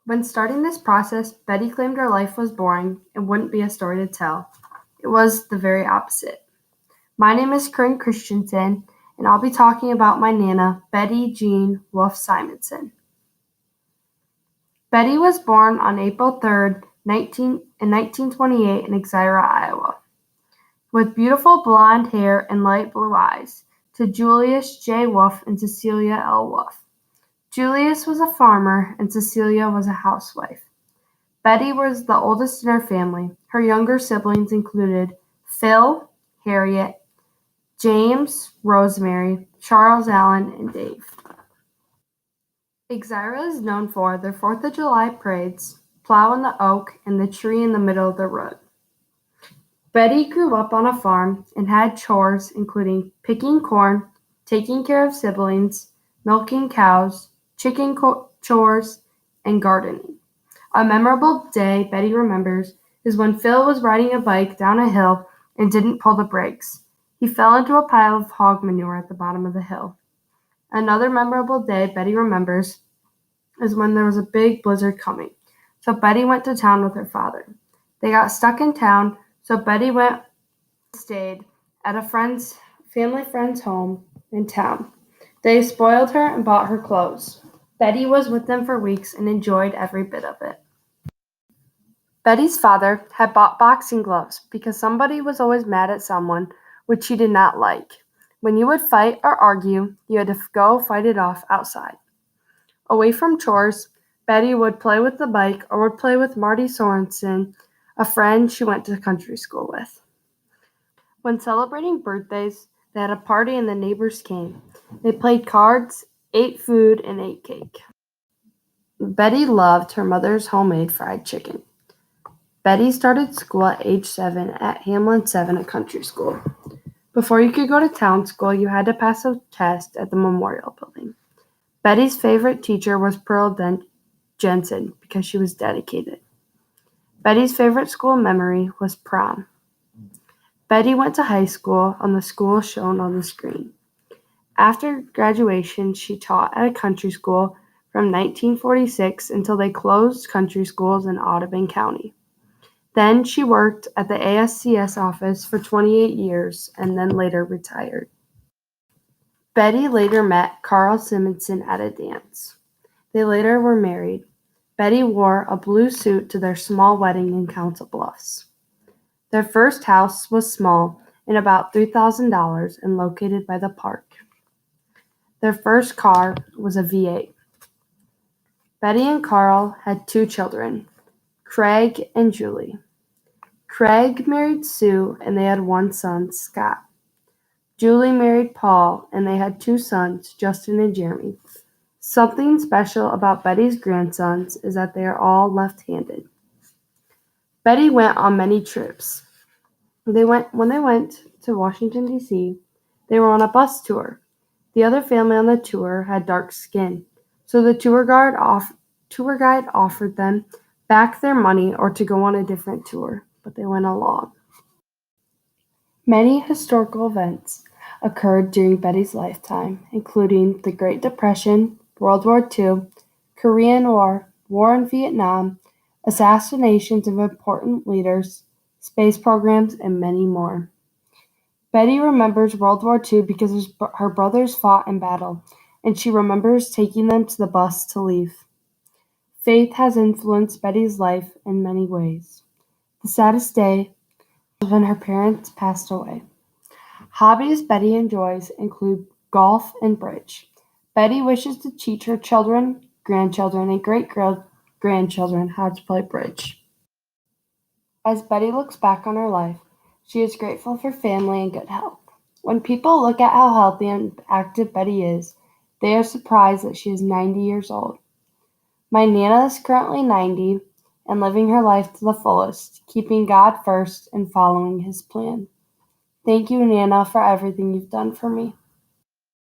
When starting this process, Betty claimed her life was boring and wouldn't be a story to tell. It was the very opposite. My name is Korryn Christensen, and I'll be talking about my Nana, Betty Jean Wolfe Simonsen. Betty was born on April 3rd, 1928 in Exira, Iowa. With beautiful blonde hair and light blue eyes, to Julius J. Wolfe and Cecilia L. Wolfe. Julius was a farmer and Cecilia was a housewife. Betty was the oldest in her family. Her younger siblings included Phil, Harriet, James, Rosemary, Charles Allen, and Dave. Exira is known for their 4th of July parades, Plow in the Oak, and the tree in the middle of the road. Betty grew up on a farm and had chores including picking corn, taking care of siblings, milking cows, chicken chores, and gardening. A memorable day Betty remembers is when Phil was riding a bike down a hill and didn't pull the brakes. He fell into a pile of hog manure at the bottom of the hill. Another memorable day Betty remembers is when there was a big blizzard coming, so Betty went to town with her father. They got stuck in town, so Betty went and stayed at a family friend's home in town. They spoiled her and bought her clothes. Betty was with them for weeks and enjoyed every bit of it. Betty's father had bought boxing gloves because somebody was always mad at someone, which he did not like. When you would fight or argue, you had to go fight it off outside. Away from chores, Betty would play with the bike or would play with Marty Sorensen, a friend she went to country school with. When celebrating birthdays, they had a party and the neighbors came. They played cards, ate food, and ate cake. Betty loved her mother's homemade fried chicken. Betty started school at age 7 at Hamlin 7, a country school. Before you could go to town school, you had to pass a test at the Memorial Building. Betty's favorite teacher was Pearl Jensen because she was dedicated. Betty's favorite school memory was prom. Betty went to high school on the school shown on the screen. After graduation, she taught at a country school from 1946 until they closed country schools in Audubon County. Then she worked at the ASCS office for 28 years and then later retired. Betty later met Carl Simonsen at a dance. They later were married. Betty wore a blue suit to their small wedding in Council Bluffs. Their first house was small and about $3,000 and located by the park. Their first car was a V8. Betty and Carl had 2 children, Craig and Julie. Craig married Sue and they had 1 son, Scott. Julie married Paul and they had 2 sons, Justin and Jeremy. Something special about Betty's grandsons is that they are all left-handed. Betty went on many trips. When they went to Washington, D.C., they were on a bus tour. The other family on the tour had dark skin, so the tour guide offered them back their money or to go on a different tour, but they went along. Many historical events occurred during Betty's lifetime, including the Great Depression, World War II, Korean War, War in Vietnam, assassinations of important leaders, space programs, and many more. Betty remembers World War II because her brothers fought in battle, and she remembers taking them to the bus to leave. Faith has influenced Betty's life in many ways. The saddest day was when her parents passed away. Hobbies Betty enjoys include golf and bridge. Betty wishes to teach her children, grandchildren, and great-grandchildren how to play bridge. As Betty looks back on her life, she is grateful for family and good health. When people look at how healthy and active Betty is, they are surprised that she is 90 years old. My Nana is currently 90 and living her life to the fullest, keeping God first and following His plan. Thank you, Nana, for everything you've done for me.